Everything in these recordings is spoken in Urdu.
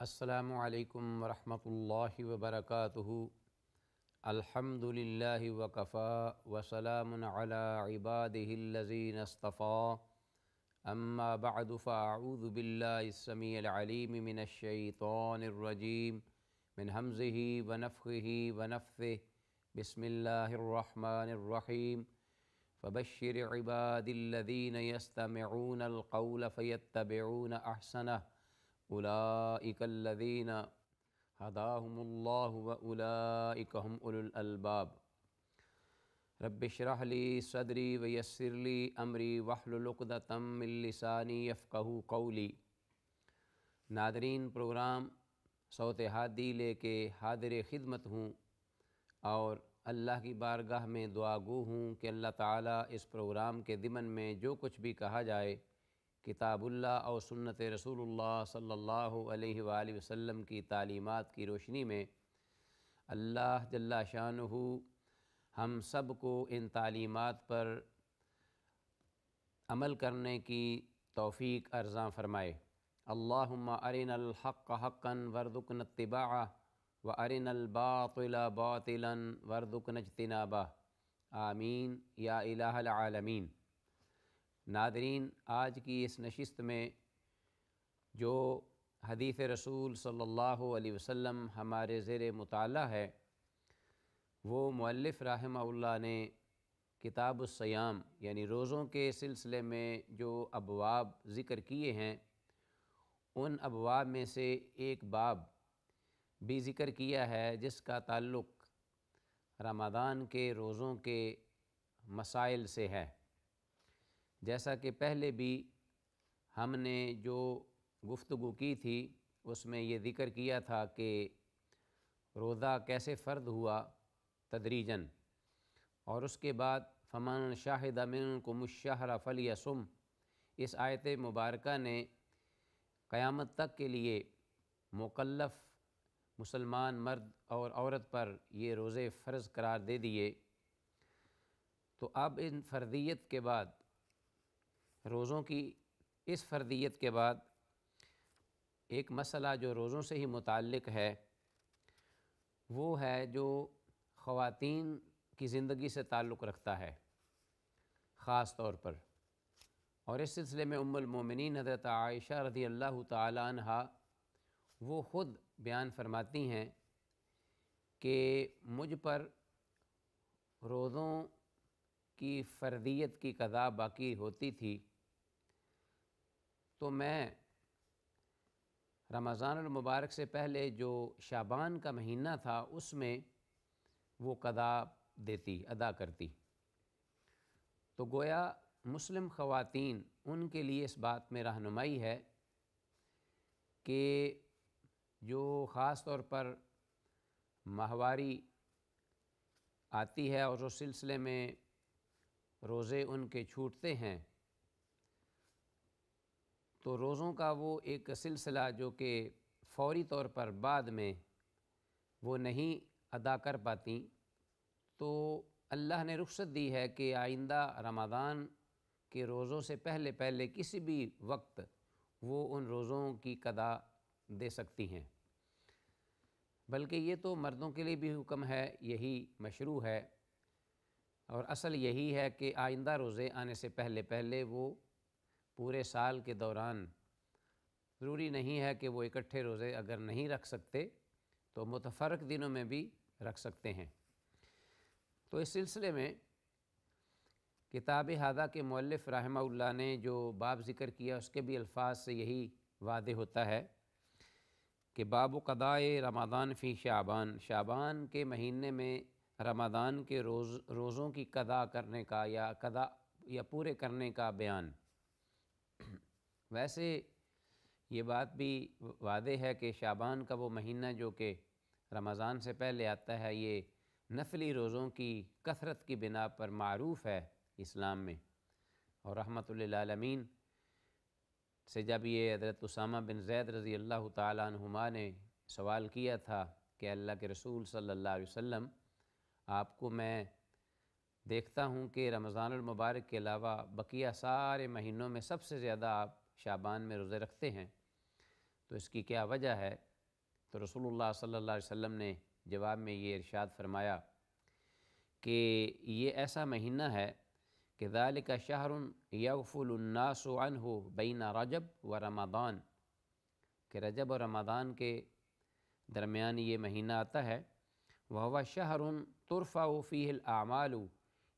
السلام علیکم ورحمۃ اللہ وبرکاتہ۔ الحمدللہ وکفی وسلام علی عبادہ الذین اصطفی، اما بعد فاعوذ باللہ السمیع العلیم من الشیطان الرجیم من ہمزہ ونفخہ ونفثہ، بسم اللہ الرحمن الرحیم۔ فبشر عبادی الذین یستمعون القول فیتبعون احسنہ، اولئک الذین ہداہم اللہ واولئک هم اولو الالباب۔ رب اشرح لی صدری ویسر لی امری واحلل عقدۃ من لسانی یفقہوا قولی۔ ناظرین، پروگرام صوت ہادی لے کے حاضر خدمت ہوں اور اللہ کی بارگاہ میں دعا گو ہوں کہ اللہ تعالیٰ اس پروگرام کے ضمن میں جو کچھ بھی کہا جائے کتاب اللہ اور سنت رسول اللہ صلی اللہ علیہ وآلہ وسلم کی تعلیمات کی روشنی میں اللہ جل شانہ ہم سب کو ان تعلیمات پر عمل کرنے کی توفیق ارزاں فرمائے۔ اللہم ارنا الحق حقا وارزقنا اتباعہ وارنا الباطل باطلا وارزقنا اجتنابہ، آمین یا الہ العالمین۔ ناظرین، آج کی اس نشست میں جو حدیث رسول صلی اللہ علیہ وسلم ہمارے زیر مطالعہ ہے، وہ مؤلف رحمہ اللہ نے کتاب الصیام یعنی روزوں کے سلسلے میں جو ابواب ذکر کیے ہیں، ان ابواب میں سے ایک باب بھی ذکر کیا ہے جس کا تعلق رمضان کے روزوں کے مسائل سے ہے۔ جیسا کہ پہلے بھی ہم نے جو گفتگو کی تھی اس میں یہ ذکر کیا تھا کہ روزہ کیسے فرض ہوا تدریجاً، اور اس کے بعد فمن شاہد منکم الشہر فلیصم، اس آیت مبارکہ نے قیامت تک کے لیے مکلف مسلمان مرد اور عورت پر یہ روزے فرض قرار دے دیے۔ تو اب ان فرضیت کے بعد، روزوں کی اس فرضیت کے بعد، ایک مسئلہ جو روزوں سے ہی متعلق ہے وہ ہے جو خواتین کی زندگی سے تعلق رکھتا ہے خاص طور پر، اور اس سلسلے میں ام المومنین حضرت عائشہ رضی اللہ تعالی عنہا وہ خود بیان فرماتی ہیں کہ مجھ پر روزوں کی فرضیت کی قضا باقی ہوتی تھی تو میں رمضان المبارک سے پہلے جو شعبان کا مہینہ تھا اس میں وہ قضا ادا کرتی۔ تو گویا مسلم خواتین، ان کے لیے اس بات میں رہنمائی ہے کہ جو خاص طور پر ماہواری آتی ہے اور اس سلسلے میں روزے ان کے چھوٹتے ہیں، تو روزوں کا وہ ایک سلسلہ جو کہ فوری طور پر بعد میں وہ نہیں ادا کر پاتیں، تو اللہ نے رخصت دی ہے کہ آئندہ رمضان کے روزوں سے پہلے کسی بھی وقت وہ ان روزوں کی قضا دے سکتی ہیں۔ بلکہ یہ تو مردوں کے لیے بھی حکم ہے، یہی مشروع ہے، اور اصل یہی ہے کہ آئندہ روزے آنے سے پہلے وہ پورے سال کے دوران، ضروری نہیں ہے کہ وہ اکٹھے روزے اگر نہیں رکھ سکتے تو متفرق دنوں میں بھی رکھ سکتے ہیں۔ تو اس سلسلے میں کتاب ہادہ کے مؤلف رحمہ اللہ نے جو باب ذکر کیا اس کے بھی الفاظ سے یہی واضح ہوتا ہے کہ باب قضائے رمضان فی شعبان، شعبان کے مہینے میں رمضان کے روزوں کی قضا کرنے کا یا پورے کرنے کا بیان۔ ویسے یہ بات بھی واضح ہے کہ شعبان کا وہ مہینہ جو کہ رمضان سے پہلے آتا ہے، یہ نفلی روزوں کی کثرت کی بنا پر معروف ہے اسلام میں، اور رحمت للعالمین سے جب یہ حضرت اسامہ بن زید رضی اللہ تعالیٰ عنہما نے سوال کیا تھا کہ اللہ کے رسول صلی اللہ علیہ وسلم، آپ کو میں دیکھتا ہوں کہ رمضان المبارک کے علاوہ بقیہ سارے مہینوں میں سب سے زیادہ آپ شعبان میں روزے رکھتے ہیں، تو اس کی کیا وجہ ہے؟ تو رسول اللہ صلی اللہ علیہ وسلم نے جواب میں یہ ارشاد فرمایا کہ یہ ایسا مہینہ ہے کہ ذالک شہر یغفل الناس عنہ بین رجب و رمضان، کہ رجب اور رمضان کے درمیان یہ مہینہ آتا ہے، وہو شہر ترفع فیہ الاعمال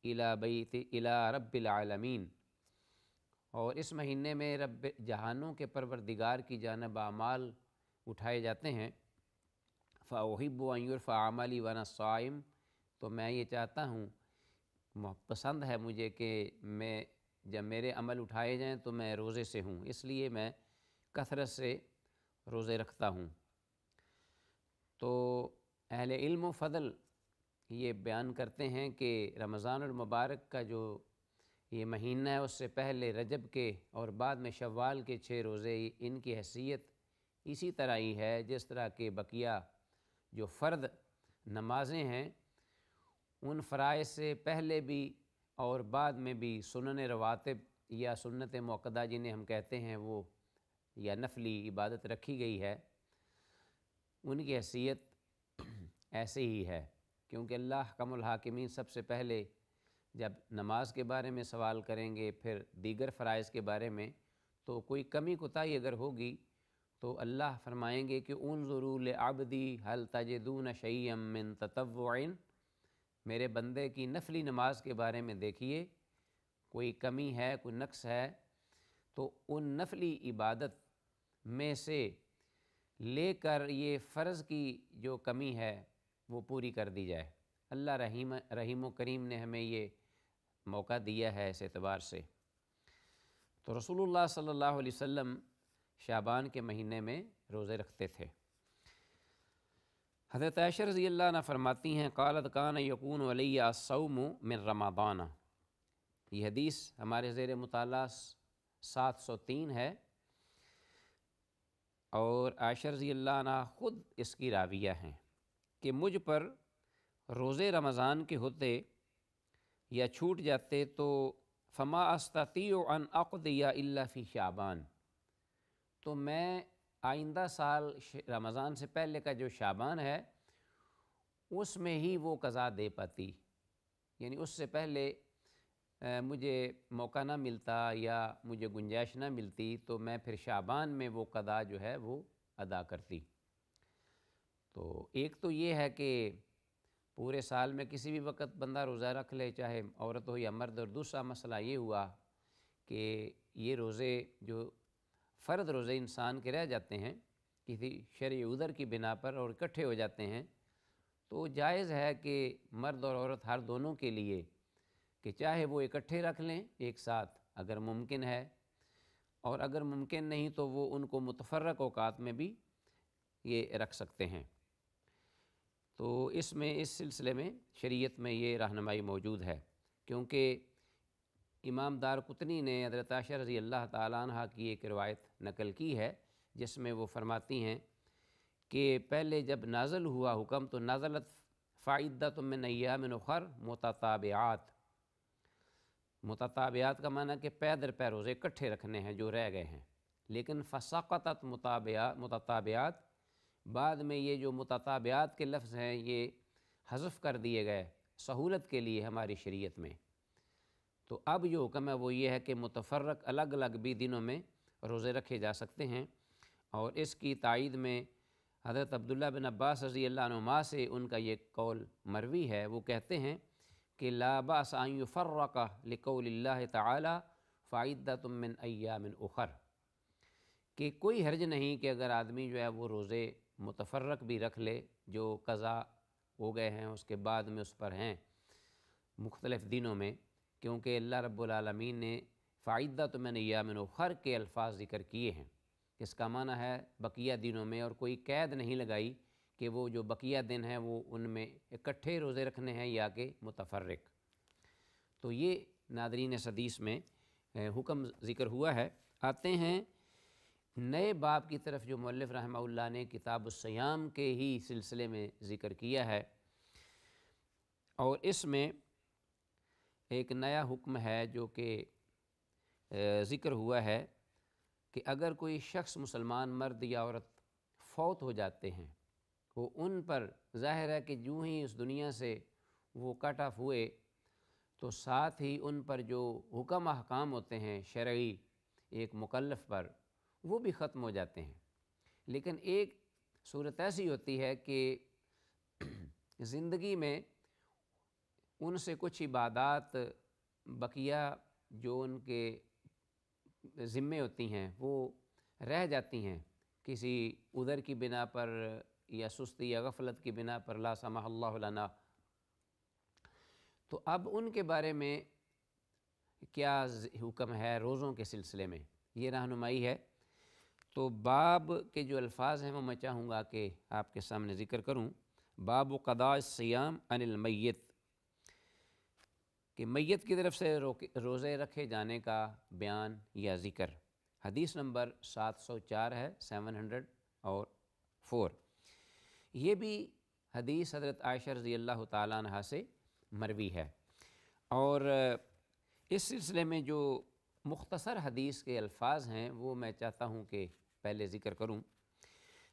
الی رب العالمین، اور اس مہینے میں رب جہانوں کے پروردگار کی جانب اعمال اٹھائے جاتے ہیں۔ فأحب ان یرفع عملی وانا صائم، تو میں یہ چاہتا ہوں، پسند ہے مجھے کہ جب میرے عمل اٹھائے جائیں تو میں روزے سے ہوں، اس لیے میں کثرت سے روزے رکھتا ہوں۔ تو اہل علم و فضل یہ بیان کرتے ہیں کہ رمضان المبارک کا جو یہ مہینہ ہے اس سے پہلے رجب کے اور بعد میں شوال کے 6 روزے، ان کی حیثیت اسی طرح ہی ہے جس طرح کہ بقیہ جو فرد نمازیں ہیں ان فرائض سے پہلے بھی اور بعد میں بھی سنن رواتب یا سنت موقدہ جنہیں ہم کہتے ہیں وہ یا نفلی عبادت رکھی گئی ہے، ان کی حیثیت ایسے ہی ہے، کیونکہ اللہ حکم الحاکمین سب سے پہلے جب نماز کے بارے میں سوال کریں گے، پھر دیگر فرائض کے بارے میں، تو کوئی کمی کوتاہی اگر ہوگی تو اللہ فرمائیں گے کہ انظروا لعبدی هل تجدون شیئا من تطوع، میرے بندے کی نفلی نماز کے بارے میں دیکھیے، کوئی کمی ہے، کوئی نقص ہے، تو ان نفلی عبادت میں سے لے کر یہ فرض کی جو کمی ہے وہ پوری کر دی جائے۔ اللہ رحیم و کریم نے ہمیں یہ موقع دیا ہے اس اعتبار سے۔ تو رسول اللہ صلی اللہ علیہ وسلم شعبان کے مہینے میں روزے رکھتے تھے۔ حضرت عائشہ رضی اللہ عنہ فرماتی ہیں قالت کان یکون علی الصوم من رمضان، یہ حدیث ہمارے زیر مطالعہ 703 ہے، اور عائشہ رضی اللہ عنہ خود اس کی راویہ ہیں کہ مجھ پر روزے رمضان کے ہوتے یا چھوٹ جاتے تو فما استطیع ان اقضی الا فی شعبان، تو میں آئندہ سال رمضان سے پہلے کا جو شعبان ہے اس میں ہی وہ قضا دے پاتی، یعنی اس سے پہلے مجھے موقع نہ ملتا یا مجھے گنجائش نہ ملتی تو میں پھر شعبان میں وہ قضا جو ہے وہ ادا کرتی۔ تو ایک تو یہ ہے کہ پورے سال میں کسی بھی وقت بندہ روزہ رکھ لے، چاہے عورت ہو یا مرد، اور دوسرا مسئلہ یہ ہوا کہ یہ روزے جو فرد روزے انسان کے رہ جاتے ہیں کسی شرعی عذر کی بنا پر اور اکٹھے ہو جاتے ہیں، تو جائز ہے کہ مرد اور عورت ہر دونوں کے لیے کہ چاہے وہ اکٹھے رکھ لیں ایک ساتھ اگر ممکن ہے، اور اگر ممکن نہیں تو وہ ان کو متفرق اوقات میں بھی یہ رکھ سکتے ہیں۔ تو اس سلسلے میں شریعت میں یہ رہنمائی موجود ہے، کیونکہ امام دارقطنی نے حضرت عائشہ رضی اللہ تعالیٰ عنہ کی ایک روایت نقل کی ہے جس میں وہ فرماتی ہیں کہ پہلے جب نازل ہوا حکم تو نازلت فعدۃ من ایام اخر متتابعات، متتابعات کا معنی کہ پے در پے روزے اکٹھے رکھنے ہیں جو رہ گئے ہیں، لیکن فسقطت متتابعات، بعد میں یہ جو متتابعات کے لفظ ہیں یہ حذف کر دیے گئے سہولت کے لیے ہماری شریعت میں۔ تو اب جو حکم ہے وہ یہ ہے کہ متفرق الگ الگ بھی دنوں میں روزے رکھے جا سکتے ہیں، اور اس کی تائید میں حضرت عبداللہ بن عباس رضی اللہ عنہما سے ان کا یہ قول مروی ہے، وہ کہتے ہیں کہ لا باس ان یفرق لقول اللہ تعالی فعدۃ من ایام اخر، کہ کوئی حرج نہیں کہ اگر آدمی جو ہے وہ روزے متفرق بھی رکھ لے جو قضا ہو گئے ہیں اس کے بعد میں اس پر ہیں مختلف دنوں میں، کیونکہ اللہ رب العالمین نے فعدۃ من ایام اخر کے الفاظ ذکر کیے ہیں، اس کا معنی ہے بقیہ دنوں میں، اور کوئی قید نہیں لگائی کہ وہ جو بقیہ دن ہیں وہ ان میں اکٹھے روزے رکھنے ہیں یا کہ متفرق۔ تو یہ ناظرین اس حدیث میں حکم ذکر ہوا ہے۔ آتے ہیں نئے باب کی طرف جو مؤلف رحمہ اللہ نے کتاب الصیام کے ہی سلسلے میں ذکر کیا ہے، اور اس میں ایک نیا حکم ہے جو کہ ذکر ہوا ہے کہ اگر کوئی شخص مسلمان مرد یا عورت فوت ہو جاتے ہیں وہ ان پر ظاہر ہے کہ جو ہی اس دنیا سے وہ کٹ آف ہوئے تو ساتھ ہی ان پر جو حکم احکام ہوتے ہیں شرعی ایک مکلف پر، وہ بھی ختم ہو جاتے ہیں۔ لیکن ایک صورت ایسی ہوتی ہے کہ زندگی میں ان سے کچھ عبادات بقیہ جو ان کے ذمے ہوتی ہیں وہ رہ جاتی ہیں، کسی عذر کی بنا پر یا سستی یا غفلت کی بنا پر، لا سمح اللہ لنا۔ تو اب ان کے بارے میں کیا حکم ہے روزوں کے سلسلے میں، یہ رہنمائی ہے۔ تو باب کے جو الفاظ ہیں وہ میں چاہوں گا کہ آپ کے سامنے ذکر کروں۔ باب قضاء الصیام عن المیت، کہ میت کی طرف سے روزے رکھے جانے کا بیان یا ذکر۔ حدیث نمبر 704 ہے، 704۔ یہ بھی حدیث حضرت عائشہ رضی اللہ تعالیٰ عنہ سے مروی ہے، اور اس سلسلے میں جو مختصر حدیث کے الفاظ ہیں وہ میں چاہتا ہوں کہ پہلے ذکر کروں۔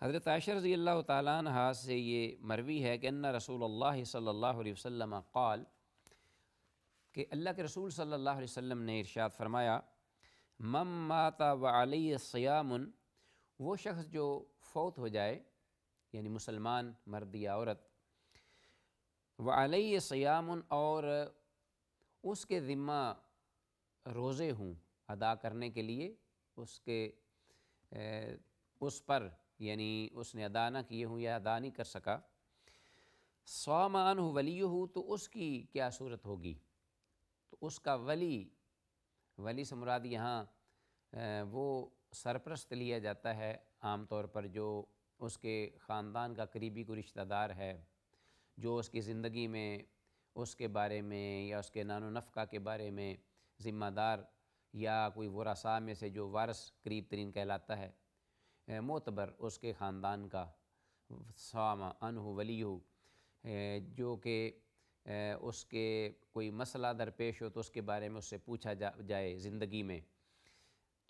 حضرت عائشہ رضی اللہ تعالیٰ عنہ سے یہ مروی ہے کہ ان رسول اللہ صلی اللہ علیہ وسلم قال، کہ اللہ کے رسول صلی اللہ علیہ وسلم نے ارشاد فرمایا، من مات وعلیہ صیام، وہ شخص جو فوت ہو جائے یعنی مسلمان مرد یا عورت، وعلیہ صیام، اور اس کے ذمہ روزے ہوں ادا کرنے کے لیے، اس پر یعنی اس نے ادا نہ کیے ہوں یا ادا نہیں کر سکا، صام عنہ ولیہ، تو اس کی کیا صورت ہوگی؟ تو اس کا ولی سے مراد یہاں وہ سرپرست لیا جاتا ہے عام طور پر، جو اس کے خاندان کا قریبی کوئی رشتہ دار ہے، جو اس کی زندگی میں اس کے بارے میں یا اس کے نان و نفقہ کے بارے میں ذمہ دار، یا کوئی ورثاء میں سے جو وارث قریب ترین کہلاتا ہے، معتبر اس کے خاندان کا، صام عنہ ولیہ، جو کہ اس کے کوئی مسئلہ درپیش ہو تو اس کے بارے میں اس سے پوچھا جائے زندگی میں،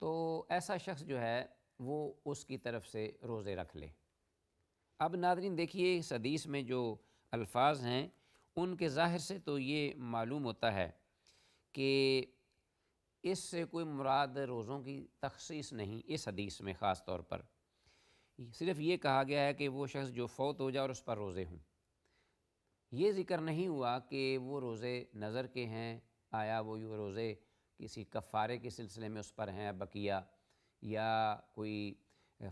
تو ایسا شخص جو ہے وہ اس کی طرف سے روزے رکھ لے۔ اب ناظرین دیکھیے، اس حدیث میں جو الفاظ ہیں ان کے ظاہر سے تو یہ معلوم ہوتا ہے کہ اس سے کوئی مراد روزوں کی تخصیص نہیں، اس حدیث میں خاص طور پر صرف یہ کہا گیا ہے کہ وہ شخص جو فوت ہو جائے اور اس پر روزے ہوں۔ یہ ذکر نہیں ہوا کہ وہ روزے نظر کے ہیں، آیا وہ روزے کسی کفارے کے سلسلے میں اس پر ہیں بقیہ، یا کوئی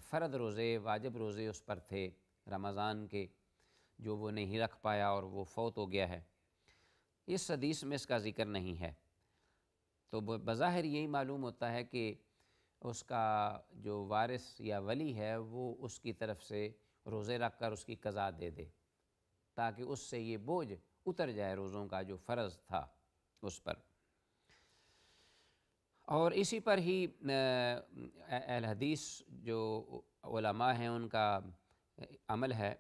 فرض روزے واجب روزے اس پر تھے رمضان کے جو وہ نہیں رکھ پایا اور وہ فوت ہو گیا ہے۔ اس حدیث میں اس کا ذکر نہیں ہے، تو بظاہر یہی معلوم ہوتا ہے کہ اس کا جو وارث یا ولی ہے وہ اس کی طرف سے روزے رکھ کر اس کی قضا دے دے، تاکہ اس سے یہ بوجھ اتر جائے روزوں کا جو فرض تھا اس پر۔ اور اسی پر ہی اہل حدیث جو علماء ہیں ان کا عمل ہے،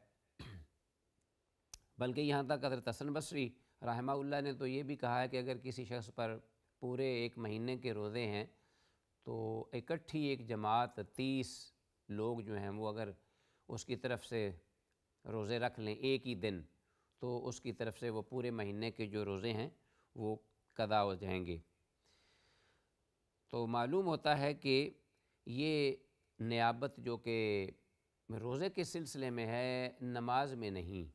بلکہ یہاں تک حضرت حسن بصری رحمہ اللہ نے تو یہ بھی کہا ہے کہ اگر کسی شخص پر پورے ایک مہینے کے روزے ہیں تو اکٹھی ایک جماعت 30 لوگ جو ہیں وہ اگر اس کی طرف سے روزے رکھ لیں ایک ہی دن، تو اس کی طرف سے وہ پورے مہینے کے جو روزے ہیں وہ قضا ہو جائیں گے۔ تو معلوم ہوتا ہے کہ یہ نیابت جو کہ روزے کے سلسلے میں ہے، نماز میں نہیں۔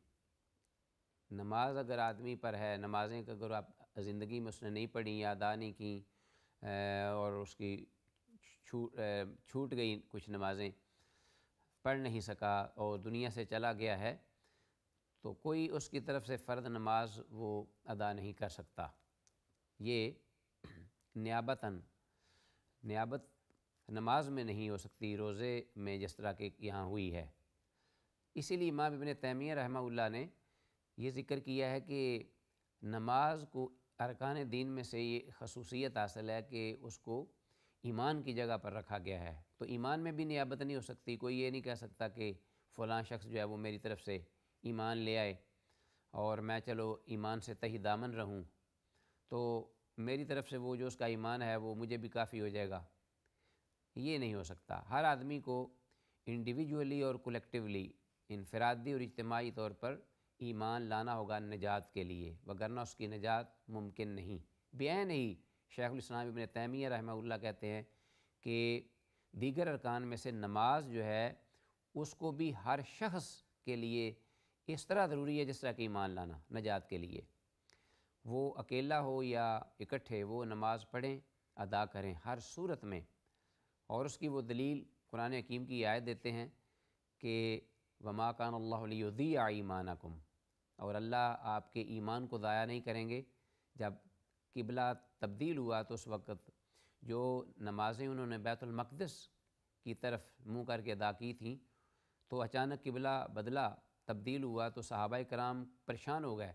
نماز اگر آدمی پر ہے، نمازیں اگر آپ زندگی میں اس نے نہیں پڑھی یا ادا نہیں کی، اور اس کی چھوٹ گئی کچھ نمازیں، پڑھ نہیں سکا اور دنیا سے چلا گیا ہے، تو کوئی اس کی طرف سے فرض نماز وہ ادا نہیں کر سکتا۔ یہ نیابت نماز میں نہیں ہو سکتی، روزے میں جس طرح کہ یہاں ہوئی ہے۔ اسی لیے امام ابن تیمیہ رحمہ اللہ نے یہ ذکر کیا ہے کہ نماز کو ارکان دین میں سے یہ خصوصیت حاصل ہے کہ اس کو ایمان کی جگہ پر رکھا گیا ہے، تو ایمان میں بھی نیابت نہیں ہو سکتی۔ کوئی یہ نہیں کہہ سکتا کہ فلاں شخص جو ہے وہ میری طرف سے ایمان لے آئے اور میں چلو ایمان سے تہی دامن رہوں، تو میری طرف سے وہ جو اس کا ایمان ہے وہ مجھے بھی کافی ہو جائے گا، یہ نہیں ہو سکتا۔ ہر آدمی کو انڈیویجولی اور کولیکٹیولی انفرادی اور اجتماعی طور پر ایمان لانا ہوگا نجات کے لیے، وگرنہ اس کی نجات ممکن نہیں۔ بعین ہی شیخ الاسلام ابن تیمیہ رحمہ اللہ کہتے ہیں کہ دیگر ارکان میں سے نماز جو ہے اس کو بھی ہر شخص کے لیے اس طرح ضروری ہے جس طرح کہ ایمان لانا نجات کے لیے، وہ اکیلا ہو یا اکٹھے وہ نماز پڑھیں، ادا کریں ہر صورت میں۔ اور اس کی وہ دلیل قرآن حکیم کی آیت دیتے ہیں کہ وما کان اللہ لیضیع ایمانکم، اور اللہ آپ کے ایمان کو ضائع نہیں کریں گے۔ جب قبلہ تبدیل ہوا تو اس وقت جو نمازیں انہوں نے بیت المقدس کی طرف منہ کر کے ادا کی تھیں، تو اچانک قبلہ بدلا، تبدیل ہوا، تو صحابہ کرام پریشان ہو گئے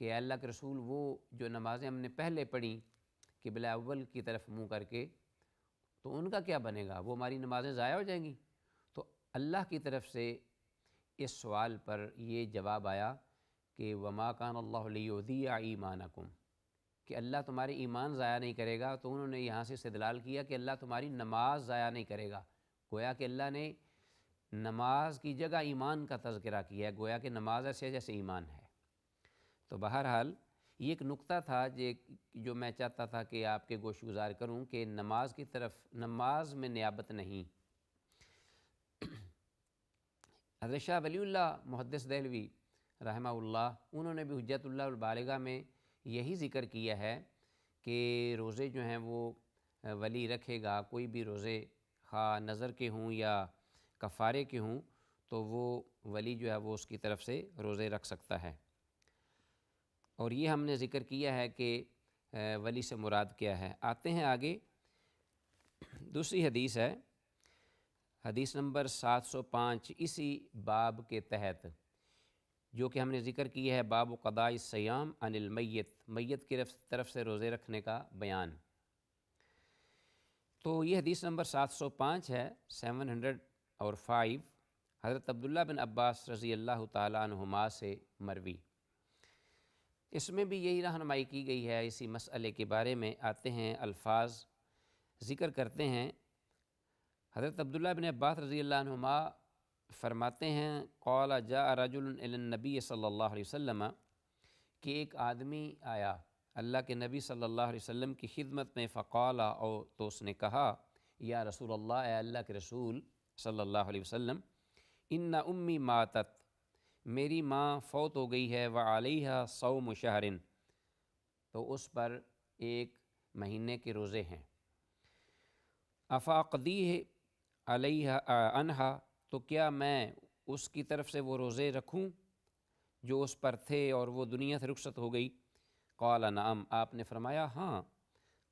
کہ اے اللہ کے رسول وہ جو نمازیں ہم نے پہلے پڑھیں قبلہ اول کی طرف منہ کر کے، تو ان کا کیا بنے گا؟ وہ ہماری نمازیں ضائع ہو جائیں گی۔ تو اللہ کی طرف سے اس سوال پر یہ جواب آیا کہ وما کان اللہ لیضیع ایمانکم، کہ اللہ تمہاری ایمان ضائع نہیں کرے گا۔ تو انہوں نے یہاں سے استدلال کیا کہ اللہ تمہاری نماز ضائع نہیں کرے گا، گویا کہ اللہ نے نماز کی جگہ ایمان کا تذکرہ کیا ہے، گویا کہ نماز ایسے جیسے ایمان ہے۔ تو بہرحال یہ ایک نقطہ تھا جو میں چاہتا تھا کہ آپ کے گوش گزار کروں کہ نماز کی طرف، نماز میں نیابت نہیں۔ حضرت شاہ ولی اللہ محدث دہلوی رحمہ اللہ، انہوں نے بھی حجت اللہ البالغہ میں یہی ذکر کیا ہے کہ روزے جو ہیں وہ ولی رکھے گا، کوئی بھی روزے خواہ نظر کے ہوں یا کفارے کے ہوں، تو وہ ولی جو ہے وہ اس کی طرف سے روزے رکھ سکتا ہے۔ اور یہ ہم نے ذکر کیا ہے کہ ولی سے مراد کیا ہے۔ آتے ہیں آگے، دوسری حدیث ہے، حدیث نمبر 705 اسی باب کے تحت، جو کہ ہم نے ذکر کیا ہے باب قضاء الصیام عن المیت، میت کی طرف سے روزے رکھنے کا بیان۔ تو یہ حدیث نمبر 705 ہے، 705، حضرت عبداللہ بن عباس رضی اللہ تعالیٰ عنہما سے مروی۔ اس میں بھی یہی رہنمائی کی گئی ہے اسی مسئلے کے بارے میں۔ آتے ہیں الفاظ ذکر کرتے ہیں۔ حضرت عبداللہ بن عباس رضی اللہ عنہما فرماتے ہیں قال جاء رجل الی النبی صلی اللہ علیہ وسلم، کہ ایک آدمی آیا اللہ کے نبی صلی اللہ علیہ وسلم کی خدمت میں، فقال، تو اس نے کہا، یا رسول اللہ، اے اللہ کے رسول صلی اللہ علیہ وسلم، ان امی ماتت، میری ماں فوت ہو گئی ہے، وعلیہا صوم شہر، تو اس پر ایک مہینے کے روزے ہیں، افاقدیہ علیہ عنہا، تو کیا میں اس کی طرف سے وہ روزے رکھوں جو اس پر تھے اور وہ دنیا سے رخصت ہو گئی؟ قال نعم، آپ نے فرمایا ہاں۔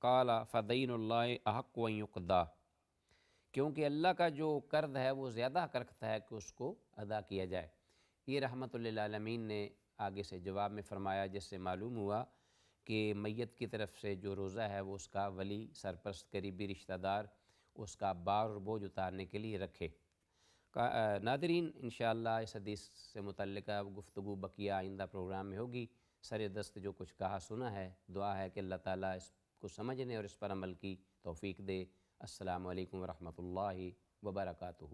قال فدین اللہ احق ان یقضی، کیونکہ اللہ کا جو قرض ہے وہ زیادہ حق رکھتا ہے کہ اس کو ادا کیا جائے۔ یہ رحمت للعالمین نے آگے سے جواب میں فرمایا، جس سے معلوم ہوا کہ میت کی طرف سے جو روزہ ہے وہ اس کا ولی، سرپرست، قریبی رشتہ دار اس کا بار اور بوجھ اتارنے کے لیے رکھے۔ ناظرین، انشاءاللہ اس حدیث سے متعلقہ گفتگو بقیہ آئندہ پروگرام میں ہوگی۔ سر دست جو کچھ کہا سنا ہے، دعا ہے کہ اللہ تعالیٰ اس کو سمجھنے اور اس پر عمل کی توفیق دے۔ السلام علیکم ورحمۃ اللہ وبرکاتہ۔